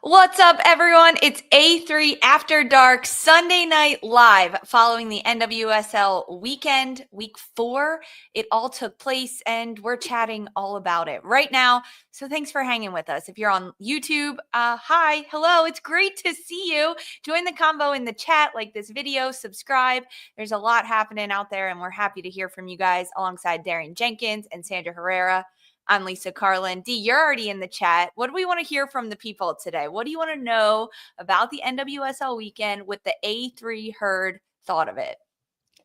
What's up, everyone? It's A3 After Dark Sunday Night Live following the NWSL weekend, week 4. It all took place, and we're chatting all about it right now. So thanks for hanging with us. If you're on YouTube, hi, hello. It's great to see you. Join the convo in the chat, like this video, subscribe. There's a lot happening out there, and we're happy to hear from you guys alongside Darian Jenkins and Sandra Herrera. I'm Lisa Carlin. D, you're already in the chat. What do we want to hear from the people today? What do you want to know about the NWSL weekend with the A3 herd thought of it?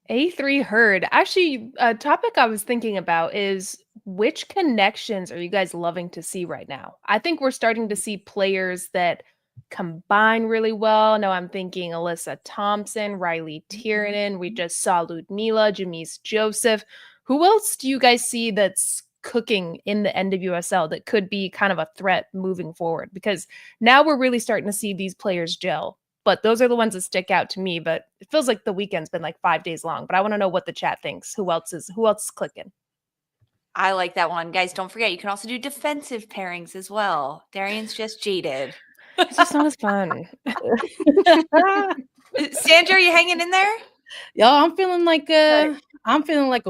A3 herd. Actually, a topic I was thinking about is which connections are you guys loving to see right now? I think we're starting to see players that combine really well. Now I'm thinking Alyssa Thompson, Riley Tiernan. We just saw Ludmila, Jamise Joseph. Who else do you guys see that's cooking in the NWSL that could be kind of a threat moving forward? Because now we're really starting to see these players gel. But those are the ones that stick out to me. But it feels like the weekend's been like 5 days long. But I want to know what the chat thinks. Who else is clicking? I like that one. Guys, don't forget, you can also do defensive pairings as well. Darian's just jaded. It's just not as fun. Sandra, are you hanging in there? Yo, I'm feeling like a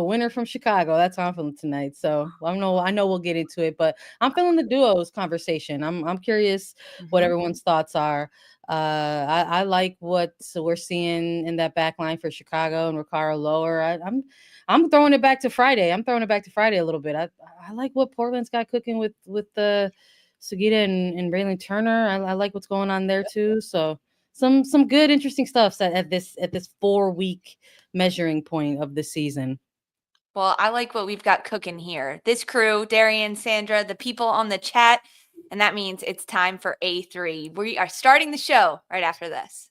winner from Chicago. That's how I'm feeling tonight. So I know we'll get into it, but I'm feeling the duos conversation. I'm curious what everyone's thoughts are. I like what we're seeing in that back line for Chicago and Ricardo Lower. I'm throwing it back to Friday. I'm throwing it back to Friday a little bit. I like what Portland's got cooking with the Sugita and Braylon Turner. I like what's going on there too. So some good, interesting stuff at this 4-week measuring point of the season. Well, I like what we've got cooking here. This crew, Darian, Sandra, the people on the chat, and that means it's time for A3. We are starting the show right after this.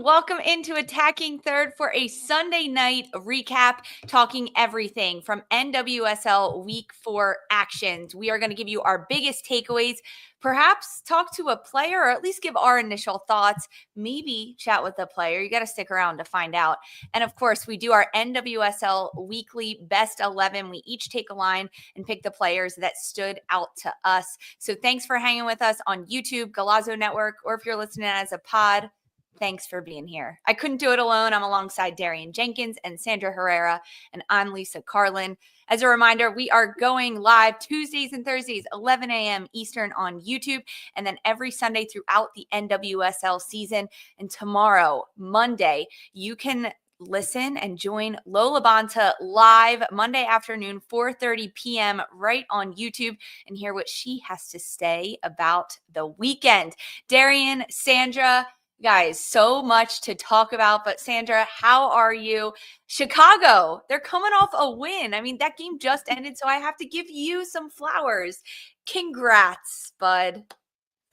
Welcome into Attacking Third for a Sunday night recap, talking everything from NWSL Week 4 actions. We are going to give you our biggest takeaways, perhaps talk to a player, or at least give our initial thoughts, maybe chat with a player. You got to stick around to find out. And of course, we do our NWSL weekly best 11. We each take a line and pick the players that stood out to us. So thanks for hanging with us on YouTube, Galazzo Network, or if you're listening as a pod, thanks for being here. I couldn't do it alone. I'm alongside Darian Jenkins and Sandra Herrera, and I'm Lisa Carlin. As a reminder, we are going live Tuesdays and Thursdays, 11 a.m. Eastern on YouTube, and then every Sunday throughout the NWSL season. And tomorrow, Monday, you can listen and join Lola Bonta live Monday afternoon, 4:30 p.m. right on YouTube, and hear what she has to say about the weekend. Darian, Sandra, guys, so much to talk about, but Sandra, how are you? Chicago, they're coming off a win. I mean, that game just ended, so I have to give you some flowers. Congrats, bud.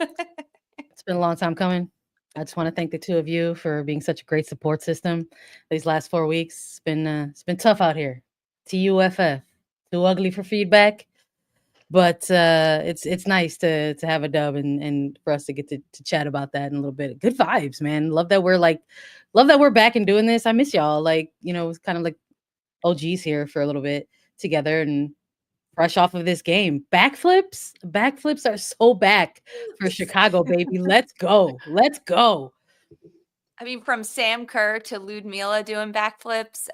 It's been a long time coming. I just want to thank the two of you for being such a great support system these last 4 weeks. It's been tough out here. TUFF, too ugly for feedback. But it's nice to have a dub and for us to get to chat about that in a little bit. Good vibes, man. Love that we're back and doing this. I miss y'all. Like, it's kind of like OGs here for a little bit together and fresh off of this game. Backflips are so back for Chicago, baby. Let's go. I mean, from Sam Kerr to Ludmila doing backflips,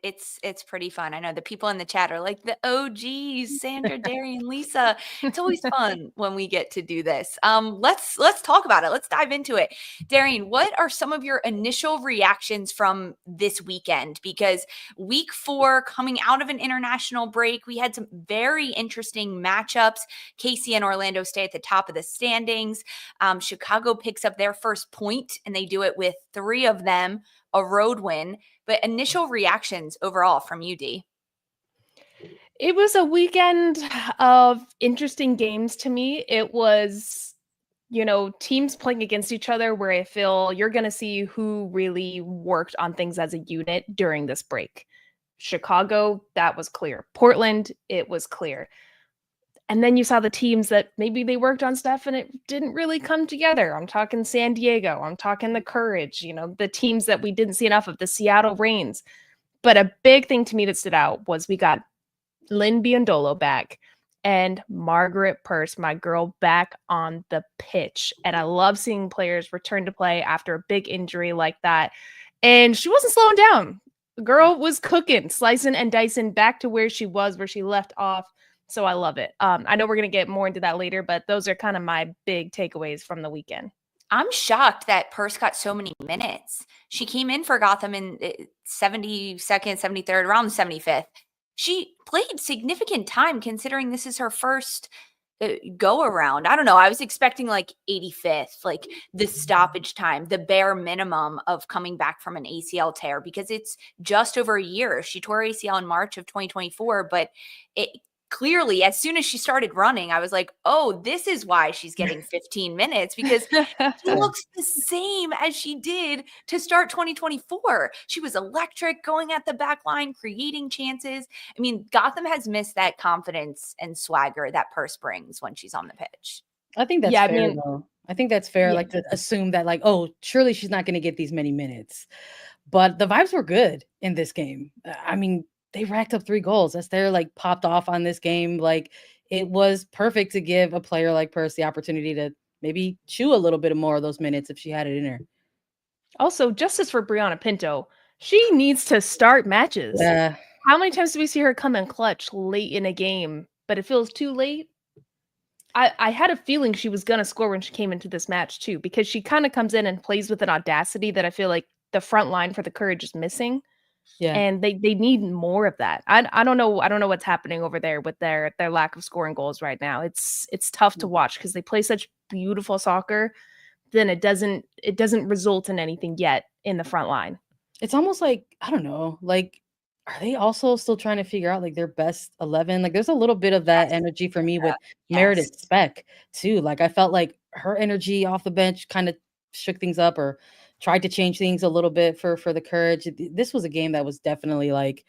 it's pretty fun. I know the people in the chat are like the OGs, Sandra, Darian, Lisa. It's always fun when we get to do this. Let's talk about it. Let's dive into it. Darian, what are some of your initial reactions from this weekend? Because week 4, coming out of an international break, we had some very interesting matchups. KC and Orlando stay at the top of the standings. Chicago picks up their first point, and they do it with 3 of them, a road win. But initial reactions overall from UD? It was a weekend of interesting games to me. It was teams playing against each other where I feel you're going to see who really worked on things as a unit during this break. Chicago, that was clear. Portland, it was clear. And then you saw the teams that maybe they worked on stuff and it didn't really come together. I'm talking San Diego. I'm talking the Courage, the teams that we didn't see enough of, the Seattle Reigns. But a big thing to me that stood out was we got Lynn Biyendolo back and Margaret Purce, my girl, back on the pitch. And I love seeing players return to play after a big injury like that. And she wasn't slowing down. The girl was cooking, slicing and dicing back to where she left off. So I love it. I know we're going to get more into that later, but those are kind of my big takeaways from the weekend. I'm shocked that Purce got so many minutes. She came in for Gotham in 72nd, 73rd, around the 75th. She played significant time considering this is her first go around. I don't know. I was expecting like 85th, like the stoppage time, the bare minimum of coming back from an ACL tear, because it's just over a year. She tore ACL in March of 2024, but it clearly, as soon as she started running, I was like, oh, this is why she's getting 15 minutes, because she looks the same as she did to start 2024. She was electric, going at the back line, creating chances. I mean, Gotham has missed that confidence and swagger that Purce brings when she's on the pitch. I think that's fair, though. I think that's fair, like to assume that, like, oh, surely she's not going to get these many minutes. But the vibes were good in this game. I mean, they racked up 3 goals. Esther like popped off on this game. Like it was perfect to give a player like Purce the opportunity to maybe chew a little bit more of those minutes if she had it in her. Also, justice for Brianna Pinto. She needs to start matches. Yeah. How many times do we see her come in clutch late in a game, but it feels too late? I had a feeling she was going to score when she came into this match too, because she kind of comes in and plays with an audacity that I feel like the front line for the Courage is missing. Yeah. And they need more of that. I don't know what's happening over there with their lack of scoring goals right now. It's tough to watch because they play such beautiful soccer. Then it doesn't result in anything yet in the front line. It's almost like, I don't know, like, are they also still trying to figure out like their best 11? Like there's a little bit of that energy for me with Meredith Speck too. Like I felt like her energy off the bench kind of shook things up or tried to change things a little bit for the Courage. This was a game that was definitely like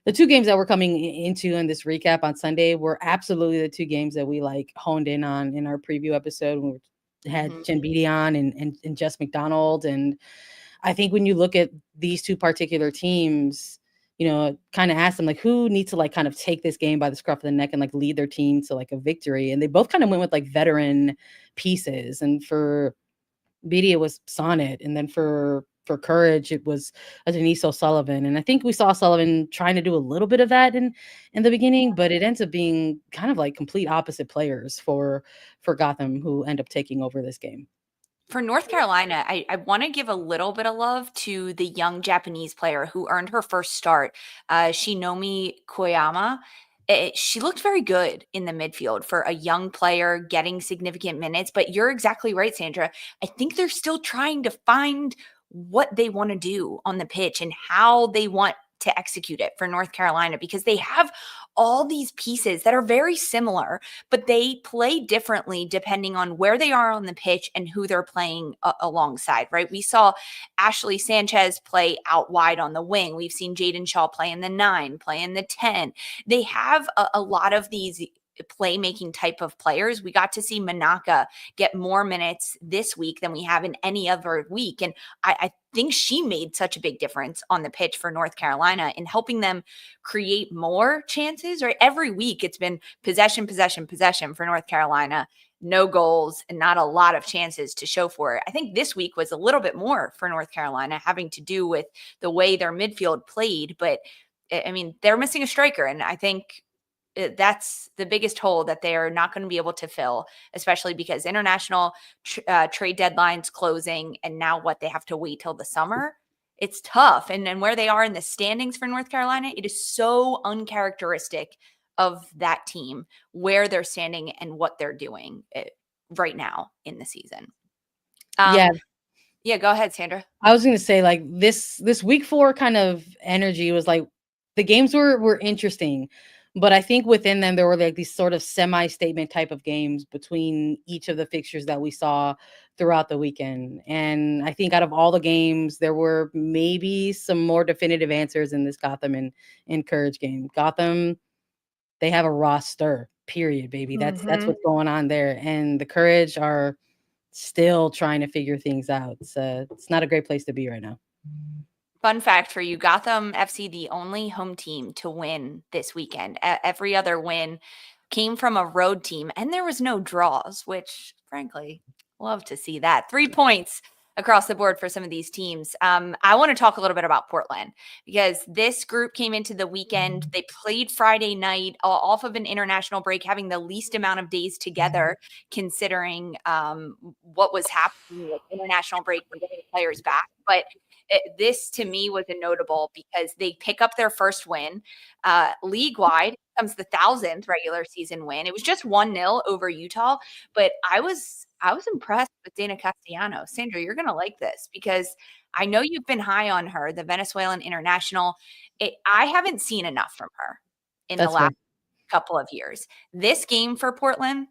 the 2 games that we're coming into in this recap on Sunday were absolutely the 2 games that we like honed in on in our preview episode when we had Jen Beatty on and Jess McDonald. And I think when you look at these 2 particular teams, kind of ask them like who needs to like kind of take this game by the scruff of the neck and like lead their team to like a victory. And they both kind of went with like veteran pieces. And for Beatty, it was Sonnet. And then for Courage, it was a Denise O'Sullivan. And I think we saw Sullivan trying to do a little bit of that in the beginning, but it ends up being kind of like complete opposite players for Gotham who end up taking over this game. For North Carolina, I want to give a little bit of love to the young Japanese player who earned her first start, Shinomi Koyama. She looked very good in the midfield for a young player getting significant minutes, but you're exactly right, Sandra. I think they're still trying to find what they want to do on the pitch and how they want to execute it for North Carolina, because they have all these pieces that are very similar, but they play differently depending on where they are on the pitch and who they're playing alongside, right? We saw Ashley Sanchez play out wide on the wing. We've seen Jaden Shaw play in the 9, play in the 10. They have a lot of these playmaking type of players. We got to see Manaka get more minutes this week than we have in any other week. And I think she made such a big difference on the pitch for North Carolina in helping them create more chances, right? Every week it's been possession for North Carolina, no goals and not a lot of chances to show for it. I think this week was a little bit more for North Carolina, having to do with the way their midfield played. But I mean, they're missing a striker. And I think that's the biggest hole that they are not going to be able to fill, especially because international trade deadlines closing, and now what, they have to wait till the summer. It's tough. And where they are in the standings for North Carolina, it is so uncharacteristic of that team, where they're standing and what they're doing right now in the season. Yeah, go ahead, Sandra. I was going to say, like, this week 4 kind of energy was like the games were interesting. But I think within them, there were like these sort of semi-statement type of games between each of the fixtures that we saw throughout the weekend. And I think out of all the games, there were maybe some more definitive answers in this Gotham and Courage game. Gotham, they have a roster, period, baby. That's what's going on there. And the Courage are still trying to figure things out. It's not a great place to be right now. Fun fact for you, Gotham FC, the only home team to win this weekend. Every other win came from a road team, and there was no draws, which, frankly, love to see that. 3 points across the board for some of these teams. I want to talk a little bit about Portland because this group came into the weekend. They played Friday night off of an international break, having the least amount of days together, considering what was happening with international break and getting players back. But this to me was a notable because they pick up their first win league-wide. Comes the 1,000th regular season win. It was just 1-0 over Utah, but I was impressed with Dana Castellanos. Sandra, you're going to like this because I know you've been high on her, the Venezuelan international. I haven't seen enough from her in the last couple of years. This game for Portland,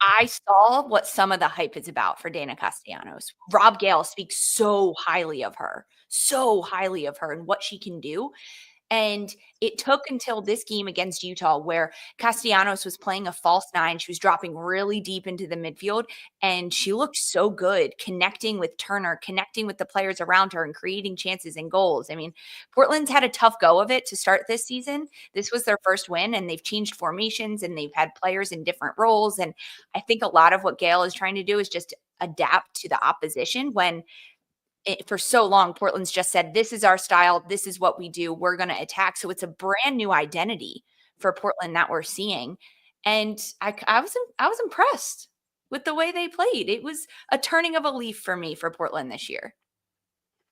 I saw what some of the hype is about for Dana Castellanos. Rob Gale speaks so highly of her and what she can do. And it took until this game against Utah where Castellanos was playing a false nine. She was dropping really deep into the midfield, and she looked so good connecting with Turner, connecting with the players around her and creating chances and goals. I mean, Portland's had a tough go of it to start this season. This was their first win, and they've changed formations, and they've had players in different roles. And I think a lot of what Gail is trying to do is just adapt to the opposition when for so long, Portland's just said, this is our style. This is what we do. We're going to attack. So it's a brand new identity for Portland that we're seeing. And I was impressed with the way they played. It was a turning of a leaf for me for Portland this year.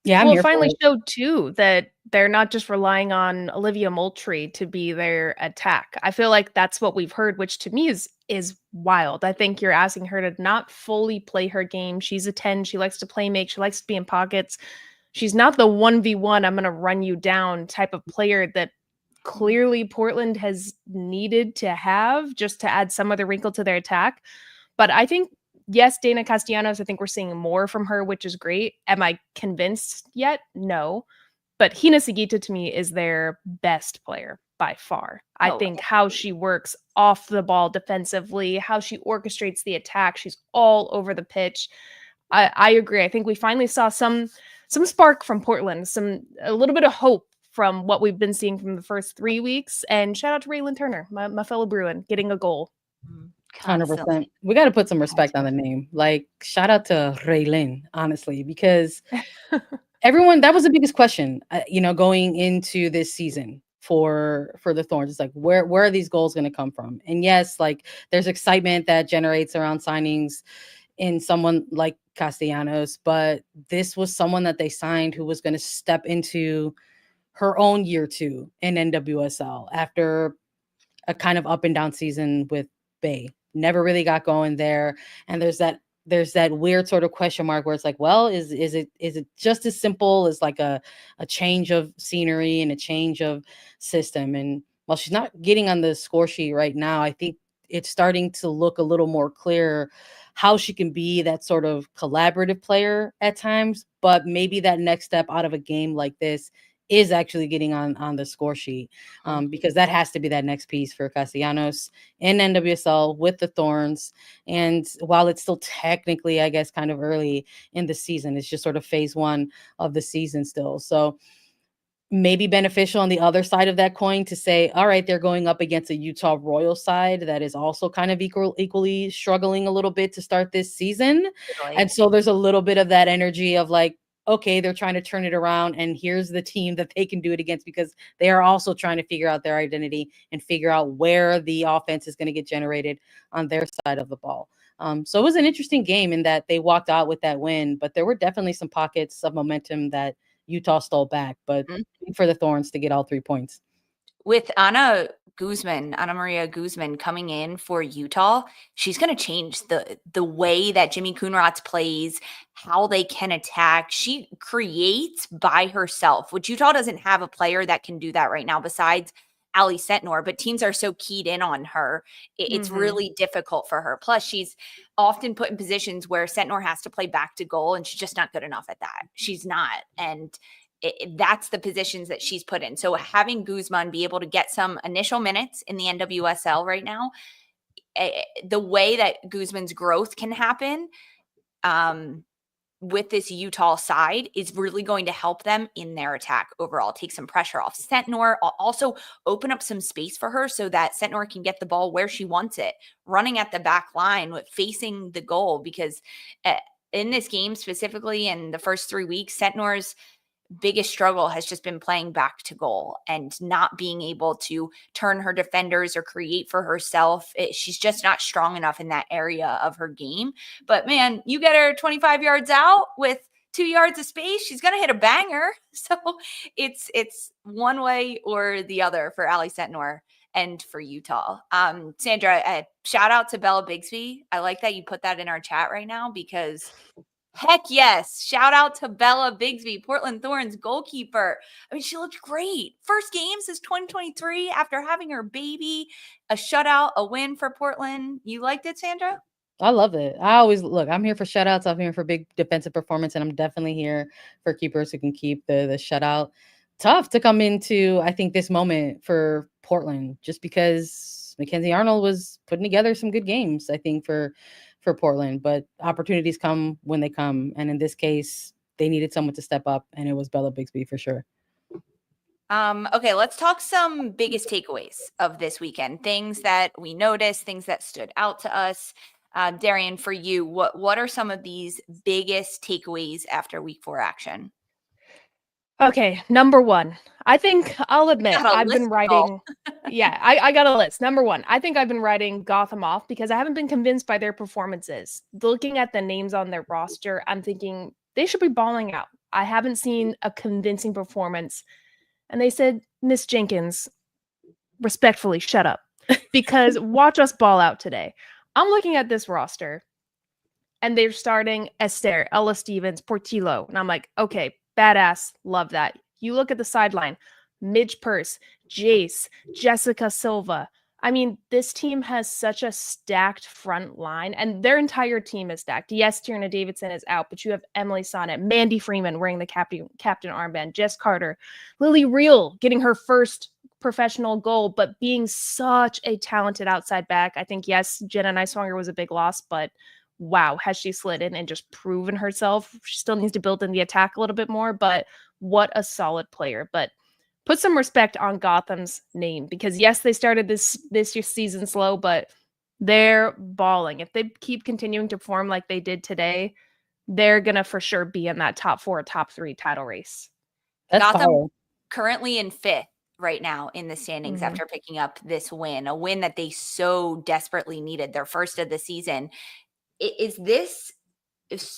Yeah, well, it finally showed too that they're not just relying on Olivia Moultrie to be their attack. I feel like that's what we've heard, which to me is wild. I think you're asking her to not fully play her game. She's a 10. She likes to play make. She likes to be in pockets. She's not the 1v1, I'm going to run you down type of player that clearly Portland has needed to have just to add some other wrinkle to their attack. But I think yes, Dana Castellanos, I think we're seeing more from her, which is great. Am I convinced yet? No. But Hina Sugita to me is their best player by far. I think how she works off the ball defensively, how she orchestrates the attack, she's all over the pitch. I agree. I think we finally saw some spark from Portland, a little bit of hope from what we've been seeing from the first 3 weeks. And shout out to Raylan Turner, my fellow Bruin, getting a goal. 100%. We got to put some respect on the name. Like, shout out to Raylan, honestly, because everyone, that was the biggest question, going into this season for the Thorns. It's like, where are these goals going to come from? And yes, like there's excitement that generates around signings in someone like Castellanos, but this was someone that they signed who was going to step into her own year 2 in NWSL after a kind of up and down season with Bay. Never really got going there. And there's that weird sort of question mark where it's like, well, is it just as simple as like a change of scenery and a change of system? And while she's not getting on the score sheet right now, I think it's starting to look a little more clear how she can be that sort of collaborative player at times, but maybe that next step out of a game like this is actually getting on the score sheet, because that has to be that next piece for Castellanos in NWSL with the Thorns. And while it's still technically, I guess, kind of early in the season, it's just sort of phase 1 of the season still. So maybe beneficial on the other side of that coin to say, all right, they're going up against a Utah Royal side that is also kind of equally struggling a little bit to start this season. Really? And so there's a little bit of that energy of like, okay, they're trying to turn it around, and here's the team that they can do it against, because they are also trying to figure out their identity and figure out where the offense is going to get generated on their side of the ball. So it was an interesting game in that they walked out with that win, but there were definitely some pockets of momentum that Utah stole back, but for the Thorns to get all 3 points. With Ana Maria Guzman coming in for Utah, she's going to change the way that Jimmy Coonrotz plays, how they can attack. She creates by herself, which Utah doesn't have a player that can do that right now besides Alyssa Naeher, but teams are so keyed in on her. It's really difficult for her. Plus, she's often put in positions where Naeher has to play back to goal, and she's just not good enough at that. She's not. And that's the positions that she's put in. So having Guzman be able to get some initial minutes in the NWSL right now, the way that Guzman's growth can happen with this Utah side is really going to help them in their attack overall, take some pressure off Naeher, also open up some space for her so that Naeher can get the ball where she wants it, running at the back line, facing the goal. Because in this game specifically, in the first 3 weeks, Naeher's biggest struggle has just been playing back to goal and not being able to turn her defenders or create for herself. She's just not strong enough in that area of her game. But man, you get her 25 yards out with 2 yards of space, she's going to hit a banger. So it's one way or the other for Alyssa Naeher and for Utah. Sandra, shout out to Bella Bigsby. I like that you put that in our chat right now, because heck yes. Shout out to Bella Bigsby, Portland Thorns goalkeeper. I mean, she looked great. First game since 2023 after having her baby, a shutout, a win for Portland. You liked it, Sandra? I love it. I always look, I'm here for shutouts. I'm here for big defensive performance, and I'm definitely here for keepers who can keep the shutout. Tough to come into, I think, this moment for Portland, just because Mackenzie Arnold was putting together some good games, I think, for Portland, but opportunities come when they come. And in this case, they needed someone to step up, and it was Bella Bigsby for sure. Okay, let's talk some biggest takeaways of this weekend. Things that we noticed, things that stood out to us. Darian, for you, what are some of these biggest takeaways after week 4 action? Okay, number one, I think I'll admit I've been writing. Yeah, I got a list. Number one, I think I've been writing Gotham off because I haven't been convinced by their performances. Looking at the names on their roster, I'm thinking they should be balling out. I haven't seen a convincing performance. And they said, Miss Jenkins, respectfully, shut up, because watch us ball out today. I'm looking at this roster, and they're starting Esther, Ella Stevens, Portillo. And I'm like, okay, badass. Love that. You look at the sideline, Midge Purce, Jace, Jessica Silva. I mean, this team has such a stacked front line, and their entire team is stacked. Yes, Tierna Davidson is out, but you have Emily Sonnet, Mandy Freeman wearing the captain armband, Jess Carter, Lily Reel getting her first professional goal, but being such a talented outside back. I think, yes, Jenna Neiswanger was a big loss, but wow, has she slid in and just proven herself. She still needs to build in the attack a little bit more, but what a solid player. But put some respect on Gotham's name, because yes, they started this season slow, but they're balling. If they keep continuing to perform like they did today, they're going to for sure be in that top 4, top 3 title race. That's Gotham power. Currently in 5th right now in the standings after picking up this win, a win that they so desperately needed, their first of the season. Is this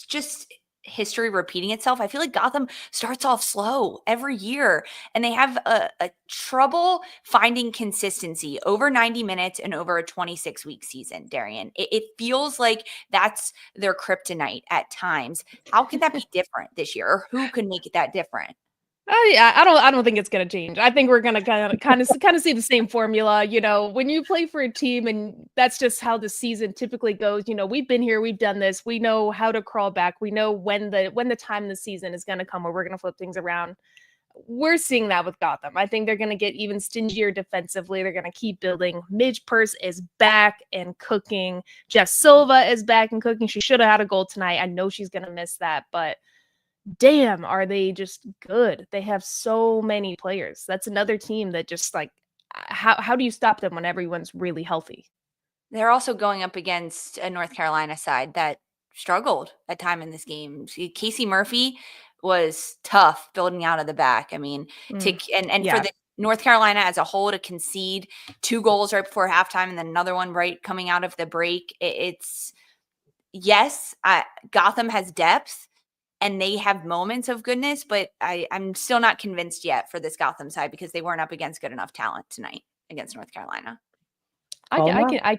just history repeating itself? I feel like Gotham starts off slow every year, and they have a trouble finding consistency over 90 minutes and over a 26-week season, Darian. It feels like that's their kryptonite at times. How can that be different this year? Or who could make it that different? Yeah, I don't think it's gonna change. I think we're gonna kind of see the same formula. You know, when you play for a team, and that's just how the season typically goes. You know, we've been here, we've done this. We know how to crawl back. We know when the time of the season is gonna come where we're gonna flip things around. We're seeing that with Gotham. I think they're gonna get even stingier defensively. They're gonna keep building. Midge Purce is back and cooking. Jess Silva is back and cooking. She should have had a goal tonight. I know she's gonna miss that, but damn, are they just good. They have so many players. That's another team that just like, how do you stop them when everyone's really healthy? They're also going up against a North Carolina side that struggled at time in this game. Casey Murphy was tough building out of the back. I mean, for the North Carolina as a whole to concede 2 goals right before halftime and then another one right coming out of the break. Gotham has depth and they have moments of goodness, but I'm still not convinced yet for this Gotham side because they weren't up against good enough talent tonight against North Carolina. I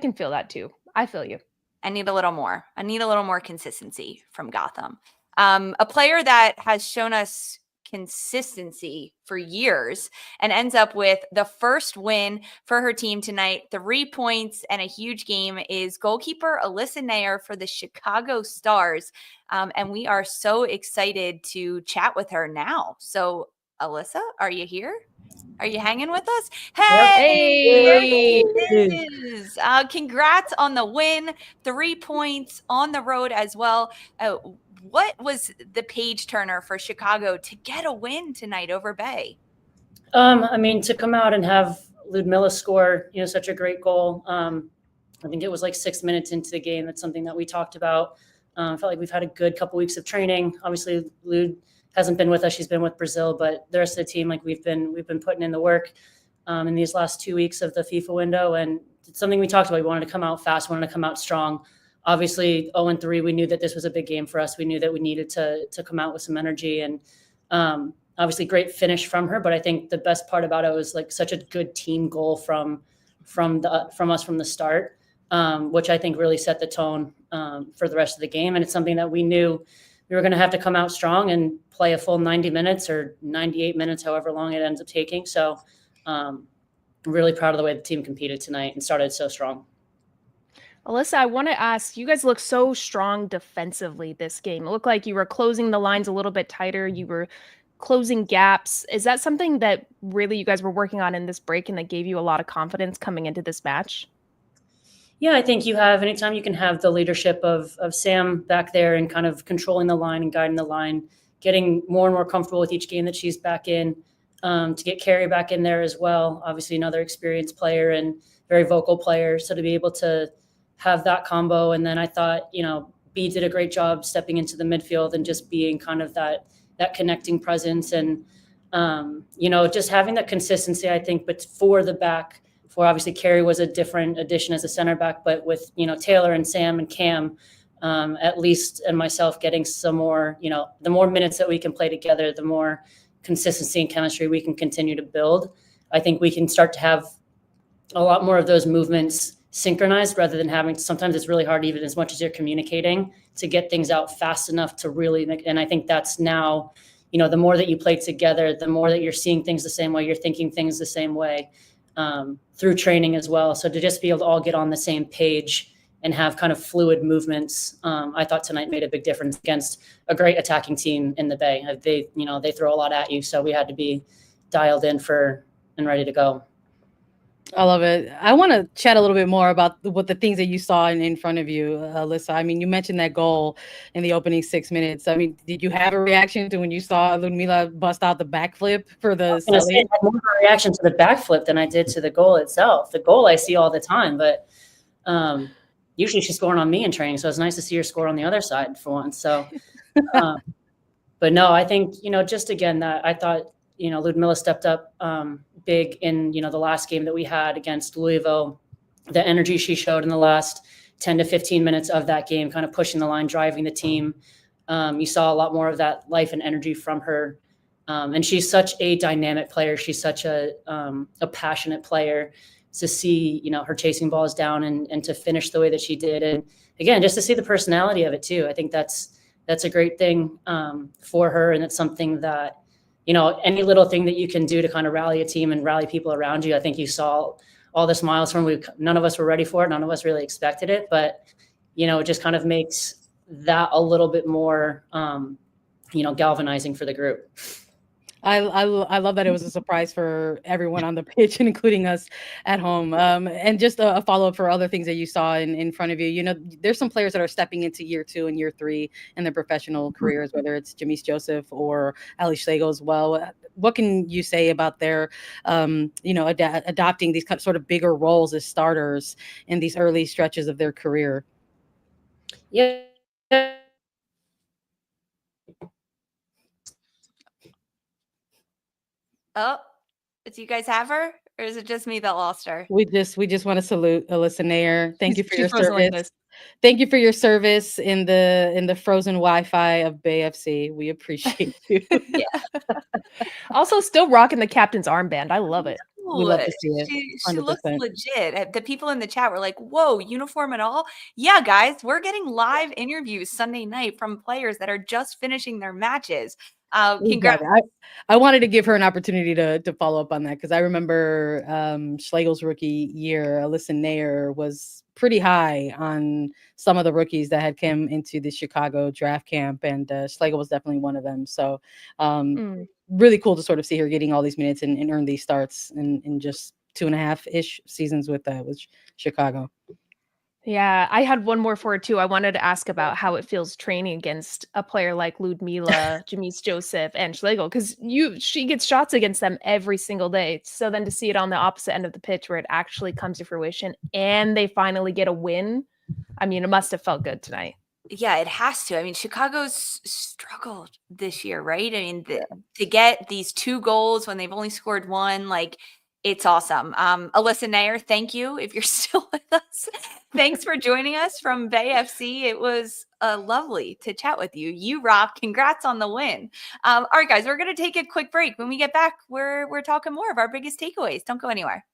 can feel that too. I feel you. I need a little more. I need a little more consistency from Gotham. A player that has shown us consistency for years and ends up with the first win for her team tonight. 3 points and a huge game is goalkeeper Alyssa Naeher for the Chicago Stars. And we are so excited to chat with her now. So, Alyssa, are you here? Are you hanging with us? Hey, there it is. Congrats on the win. 3 points on the road as well. What was the page turner for Chicago to get a win tonight over Bay? I mean, to come out and have Ludmilla score, such a great goal. I think it was like 6 minutes into the game. That's something that we talked about. I felt like we've had a good couple weeks of training. Obviously, Lud hasn't been with us. She's been with Brazil, but the rest of the team, like we've been putting in the work in these last 2 weeks of the FIFA window. And it's something we talked about. We wanted to come out fast, wanted to come out strong. Obviously 0-3, we knew that this was a big game for us. We knew that we needed to come out with some energy, and obviously great finish from her. But I think the best part about it was like such a good team goal from us from the start, which I think really set the tone for the rest of the game. And it's something that we knew we were going to have to come out strong and play a full 90 minutes or 98 minutes, however long it ends up taking. So I'm really proud of the way the team competed tonight and started so strong. Alyssa, I want to ask, you guys look so strong defensively this game. It looked like you were closing the lines a little bit tighter. You were closing gaps. Is that something that really you guys were working on in this break and that gave you a lot of confidence coming into this match? Yeah, I think anytime you can have the leadership of Sam back there and kind of controlling the line and guiding the line, getting more and more comfortable with each game that she's back in, to get Carrie back in there as well. Obviously another experienced player and very vocal player. So to be able to have that combo. And then I thought, B did a great job stepping into the midfield and just being kind of that connecting presence and, just having that consistency, I think, but for the back, for obviously Carrie was a different addition as a center back, but with, Taylor and Sam and Cam, at least, and myself getting some more, the more minutes that we can play together, the more consistency and chemistry we can continue to build. I think we can start to have a lot more of those movements synchronized rather than having, sometimes it's really hard, even as much as you're communicating, to get things out fast enough to really make, and I think that's now, the more that you play together, the more that you're seeing things the same way, you're thinking things the same way. Through training as well. So to just be able to all get on the same page and have kind of fluid movements, I thought tonight made a big difference against a great attacking team in the Bay. They throw a lot at you. So we had to be dialed in and ready to go. I love it. I want to chat a little bit more about what the things that you saw in front of you, Alyssa. I mean, you mentioned that goal in the opening 6 minutes. I mean, did you have a reaction to when you saw Ludmilla bust out the backflip for the? I had more of a reaction to the backflip than I did to the goal itself. The goal I see all the time, but usually she's scoring on me in training, so it's nice to see her score on the other side for once. So, but no, I think just again that I thought Ludmilla stepped up big in, the last game that we had against Louisville. The energy she showed in the last 10 to 15 minutes of that game, kind of pushing the line, driving the team. You saw a lot more of that life and energy from her. And she's such a dynamic player. She's such a passionate player. To see, her chasing balls down and to finish the way that she did. And again, just to see the personality of it too. I think that's a great thing for her. And it's something that, any little thing that you can do to kind of rally a team and rally people around you. I think you saw all the smiles from none of us were ready for it. None of us really expected it, but, it just kind of makes that a little bit more, galvanizing for the group. I love that it was a surprise for everyone on the pitch and including us at home. And just a follow-up for other things that you saw in front of you. There's some players that are stepping into year 2 and year 3 in their professional careers, whether it's Jamise Joseph or Ali Schlegel as well. What can you say about their, adopting these sort of bigger roles as starters in these early stretches of their career? Yeah. Oh, do you guys have her, or is it just me that lost her? We just want to salute Alyssa Naeher. Thank you for your service. Thank you for your service in the frozen Wi-Fi of Bay FC. We appreciate you. Yeah. Also, still rocking the captain's armband. I love it. We love to see it. She looks legit. The people in the chat were like, whoa, uniform and all? Yeah, guys, we're getting live interviews Sunday night from players that are just finishing their matches. Congrats. Exactly. I wanted to give her an opportunity to follow up on that because I remember Schlegel's rookie year, Alyssa Naeher was pretty high on some of the rookies that had come into the Chicago draft camp, and Schlegel was definitely one of them. So really cool to sort of see her getting all these minutes and earn these starts in just 2.5-ish seasons with Chicago. Yeah, I had one more for her too. I wanted to ask about how it feels training against a player like Ludmila, Jamise Joseph, and Schlegel, because she gets shots against them every single day. So then to see it on the opposite end of the pitch where it actually comes to fruition and they finally get a win, I mean, it must have felt good tonight. Yeah, it has to. I mean, Chicago's struggled this year, right? I mean, to get these 2 goals when they've only scored 1, like, it's awesome. Alyssa Naeher, thank you if you're still with us. Thanks for joining us from Bay FC. It was lovely to chat with you. You rock. Congrats on the win. All right, guys, we're going to take a quick break. When we get back, we're talking more of our biggest takeaways. Don't go anywhere.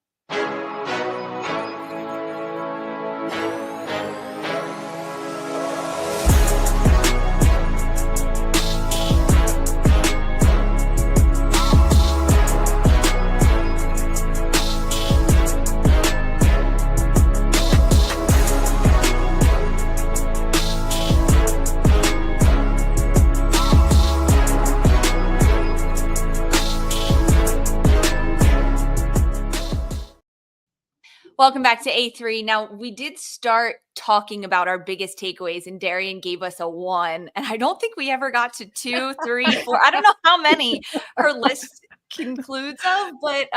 Welcome back to A3. Now, we did start talking about our biggest takeaways, and Darian gave us a 1. And I don't think we ever got to 2, 3, 4. I don't know how many her list concludes of, but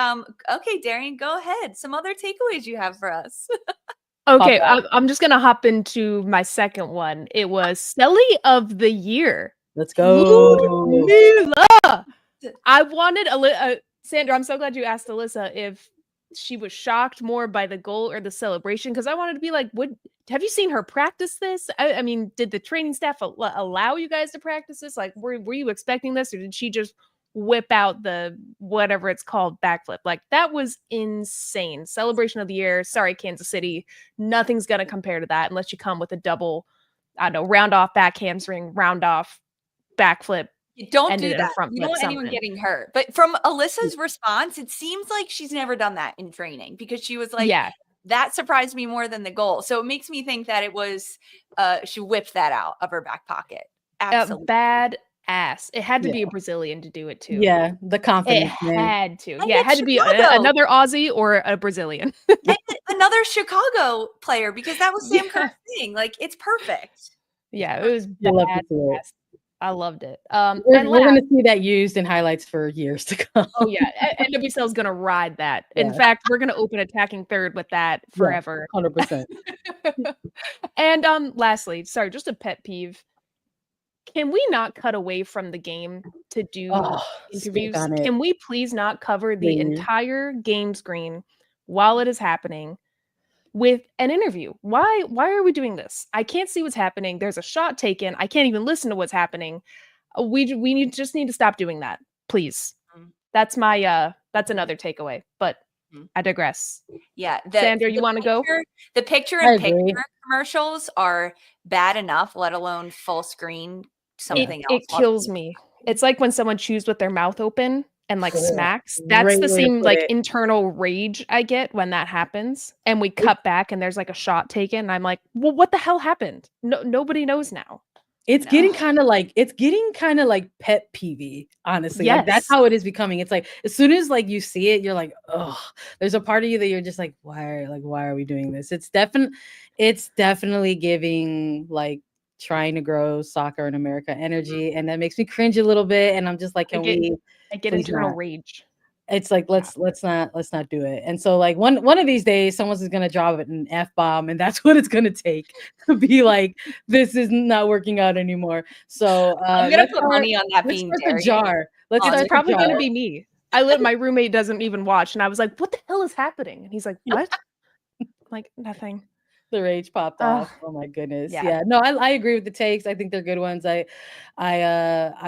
okay, Darian, go ahead. Some other takeaways you have for us. Okay, I'm just going to hop into my second one. It was Selly of the Year. Let's go. Ludmila! I wanted Sandra, I'm so glad you asked Alyssa if she was shocked more by the goal or the celebration, because I wanted to be like, have you seen her practice this? I mean, did the training staff allow you guys to practice this? Like, were you expecting this, or did she just whip out the whatever it's called backflip? Like, that was insane. Celebration of the year. Sorry, Kansas City. Nothing's gonna compare to that unless you come with a double, I don't know, round off back hamstring, round off backflip. You don't do that. You don't want anyone getting hurt. But from Alyssa's response, it seems like she's never done that in training, because she was like, yeah, that surprised me more than the goal. So it makes me think that it was she whipped that out of her back pocket. Absolutely. Bad ass. It had to be a Brazilian to do it too. Yeah, the confidence. It had to. Yeah, it had to be another Aussie or a Brazilian. And another Chicago player, because that was Sam Kerr's thing. Like, it's perfect. Yeah, it was bad. I loved it. We're going to see that used in highlights for years to come. Oh yeah, NWSL is going to ride that. In fact, we're going to open attacking third with that forever. 100%. And lastly, sorry, just a pet peeve. Can we not cut away from the game to do interviews? Can we please not cover the entire game screen while it is happening with an interview? Why are we doing this? I can't see what's happening. There's a shot taken. I can't even listen to what's happening. We just need to stop doing that, please. That's my that's another takeaway, but I digress. Yeah, Sandra, you want to go? The picture-in-picture commercials are bad enough, let alone full screen something else. It kills me. It's like when someone chews with their mouth open and like smacks. That's the same like internal rage I get when that happens. And we cut back and there's like a shot taken. And I'm like, well, what the hell happened? Nobody knows now. It's getting kind of like pet peevey, honestly. Yes. Like, that's how it is becoming. It's like, as soon as like you see it, you're like, oh, there's a part of you that you're just like, why are we doing this? It's definitely giving like trying to grow soccer in America energy, and that makes me cringe a little bit. And I'm just like, I get internal rage. It's like, let's not do it. And so like one of these days, someone's is gonna drop it an F-bomb, and that's what it's gonna take to be like, this is not working out anymore. So I'm gonna put money on that being a jar. It's probably gonna be me. My roommate doesn't even watch, and I was like, what the hell is happening? And he's like, what? Like, nothing. The rage popped Oh, off. Oh my goodness. yeah. Yeah. No, I agree with the takes. I think they're good ones. I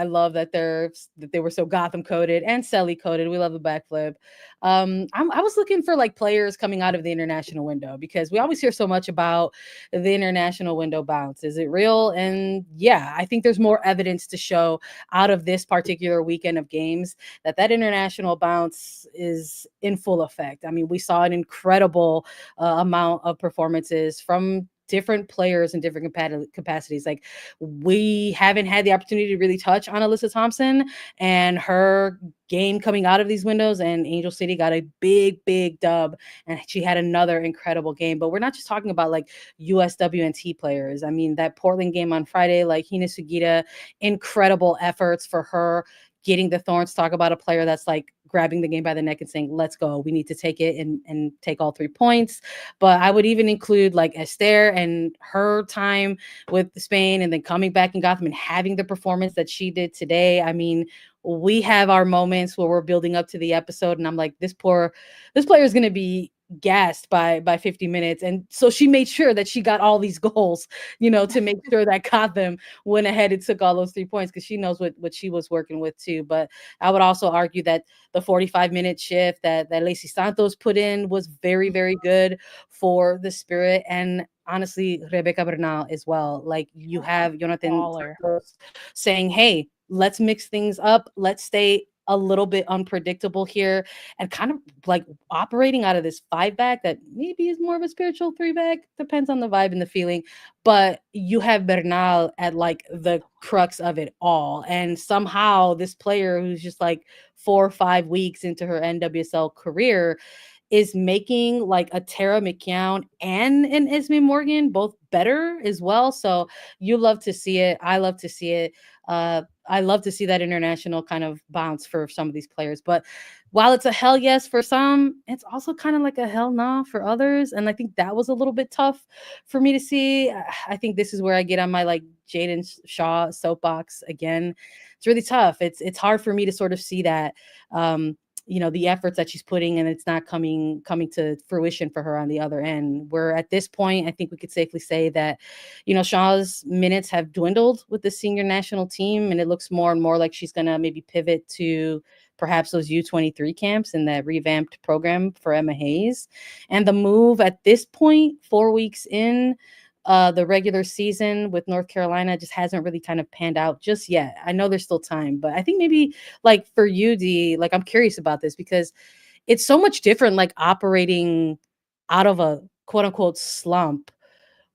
love that they were so Gotham coded and Selly coded. We love the backflip. I was looking for like players coming out of the international window because we always hear so much about the international window bounce. Is it real? And yeah, I think there's more evidence to show out of this particular weekend of games that international bounce is in full effect. I mean, we saw an incredible amount of performances from different players in different capacities. Like, we haven't had the opportunity to really touch on Alyssa Thompson and her game coming out of these windows, and Angel City got a big dub, and she had another incredible game. But we're not just talking about like USWNT players. I mean, that Portland game on Friday, like Hina Sugita, incredible efforts for her getting the Thorns. Talk about a player that's like grabbing the game by the neck and saying, let's go, we need to take it and take all 3 points. But I would even include like Esther and her time with Spain, and then coming back in Gotham and having the performance that she did today. I mean, we have our moments where we're building up to the episode and I'm like, this player is going to be gassed by 50 minutes. And so she made sure that she got all these goals, to make sure that Gotham went ahead and took all those 3 points, because she knows what she was working with too. But I would also argue that the 45-minute shift that Lacey Santos put in was very good for the Spirit. And honestly, Rebecca Bernal as well. Like, you have Jonathan Santos saying, hey, let's mix things up. Let's stay a little bit unpredictable here, and kind of like operating out of this 5-back that maybe is more of a spiritual 3-back, depends on the vibe and the feeling. But you have Bernal at like the crux of it all, and somehow this player who's just like 4 or 5 weeks into her NWSL career is making like a Tara McKeown and an Esme Morgan both better as well. So you love to see it. I love to see it. I love to see that international kind of bounce for some of these players. But while it's a hell yes for some, it's also kind of like a hell nah for others. And I think that was a little bit tough for me to see. I think this is where I get on my like Jaden Shaw soapbox again. It's really tough. It's hard for me to sort of see that. The efforts that she's putting, and it's not coming to fruition for her on the other end. Where at this point, I think we could safely say that, Shaw's minutes have dwindled with the senior national team, and it looks more and more like she's going to maybe pivot to perhaps those U23 camps and that revamped program for Emma Hayes. And the move at this point, 4 weeks in, the regular season with North Carolina just hasn't really kind of panned out just yet. I know there's still time, but I think maybe like for you, D, like I'm curious about this because it's so much different, like operating out of a quote unquote slump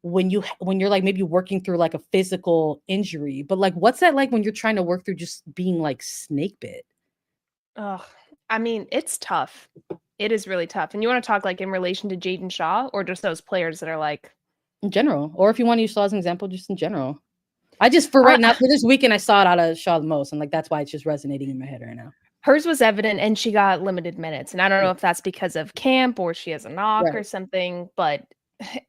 when you're like maybe working through like a physical injury. But like, what's that like when you're trying to work through just being like snake bit? Oh, I mean, it's tough. It is really tough. And you want to talk like in relation to Jaden Shaw, or just those players that are like, in general, or if you want to use Shaw as an example, just in general. I just, for right now, for this weekend, I saw it out of Shaw the most, and like that's why it's just resonating in my head right now. Hers was evident, and she got limited minutes, and I don't know if that's because of camp or she has a knock or something, but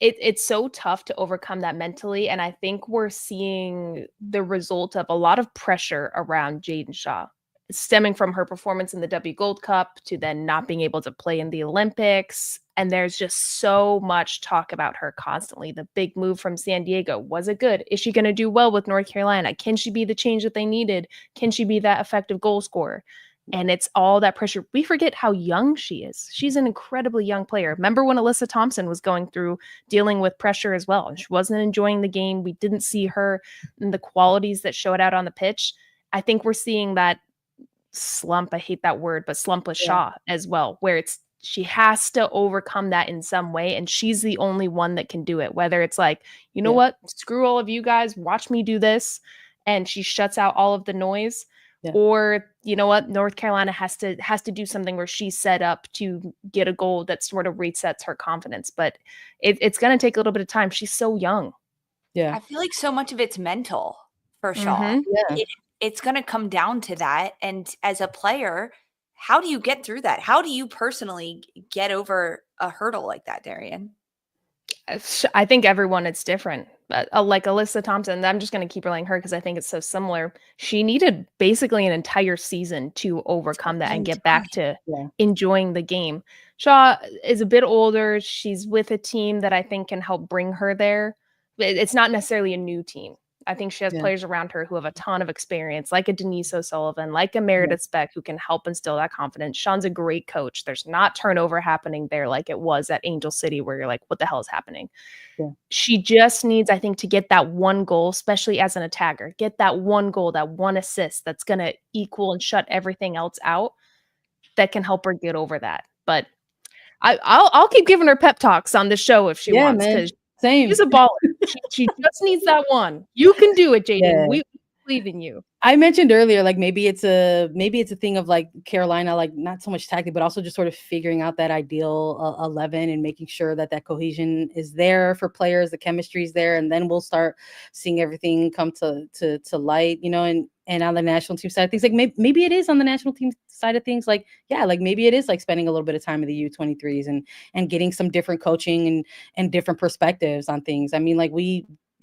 it's so tough to overcome that mentally, and I think we're seeing the result of a lot of pressure around Jaden Shaw, stemming from her performance in the W Gold Cup to then not being able to play in the Olympics. And there's just so much talk about her constantly. The big move from San Diego, was it good? Is she going to do well with North Carolina? Can she be the change that they needed? Can she be that effective goal scorer? And it's all that pressure. We forget how young she is. She's an incredibly young player. Remember when Alyssa Thompson was going through dealing with pressure as well, and she wasn't enjoying the game. We didn't see her in the qualities that showed out on the pitch. I think we're seeing that slump. I hate that word, but slump with Shaw as well, where she has to overcome that in some way, and she's the only one that can do it. Whether it's like, you know what, screw all of you guys, watch me do this, and she shuts out all of the noise. Or, you know what, North Carolina has to do something where she's set up to get a goal that sort of resets her confidence. But it's going to take a little bit of time. She's so young. I feel like so much of it's mental for Shaw. It's going to come down to that. And as a player, how do you get through that? How do you personally get over a hurdle like that, Darian? I think everyone, it's different. like Alyssa Thompson, I'm just going to keep relaying her because I think it's so similar. She needed basically an entire season to overcome that and get back to enjoying the game. Shaw is a bit older. She's with a team that I think can help bring her there. It's not necessarily a new team. I think she has players around her who have a ton of experience, like a Denise O'Sullivan, like a Meredith Beck, who can help instill that confidence. Sean's a great coach. There's not turnover happening there like it was at Angel City, where you're like, what the hell is happening? Yeah. She just needs, I think, to get that one goal, especially as an attacker, get that one goal, that one assist that's going to equal and shut everything else out that can help her get over that. But I'll keep giving her pep talks on this show if she wants, because she's a baller. She just needs that one. You can do it, Jaden. Yeah. We believe in you. I mentioned earlier, like maybe it's a thing of like Carolina, like not so much tactic, but also just sort of figuring out that ideal 11 and making sure that cohesion is there for players, the chemistry is there, and then we'll start seeing everything come to light, you know. And on the national team side of things, like maybe it is on the national team side of things, like like maybe it is like spending a little bit of time with the U23s and getting some different coaching and different perspectives on things. I mean, like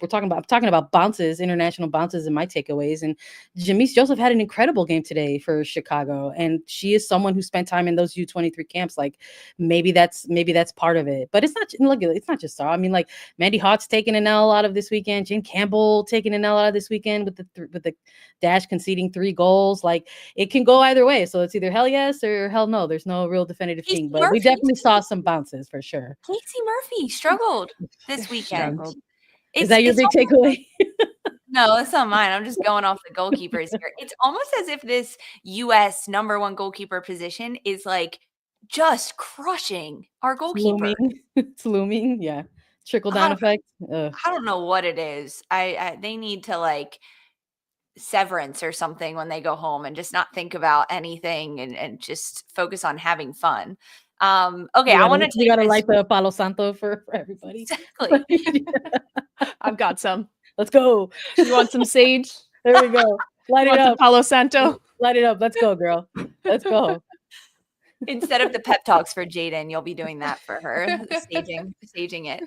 I'm talking about bounces, international bounces in my takeaways. And Jamise Joseph had an incredible game today for Chicago. And she is someone who spent time in those U23 camps. Like maybe that's part of it. But it's not just Star. I mean, like Mandy Hawk's taking an L out of this weekend. Jen Campbell taking an L out of this weekend with the Dash conceding 3 goals. Like it can go either way. So it's either hell yes or hell no. There's no real definitive thing. But we definitely saw some bounces for sure. Casey Murphy struggled this weekend. Is that your big takeaway? No, that's not mine. I'm just going off the goalkeepers here. It's almost as if this U.S. #1 goalkeeper position is like just crushing our goalkeeper. It's looming. Yeah. Trickle down effect. I don't know what it is. They need to like severance or something when they go home and just not think about anything and just focus on having fun. Okay, I want to. You gotta light the Palo Santo for everybody. Exactly. I've got some. Let's go. You want some sage? There we go. Light it up. Palo Santo. Light it up. Let's go, girl. Let's go. Instead of the pep talks for Jaden, you'll be doing that for her, staging it.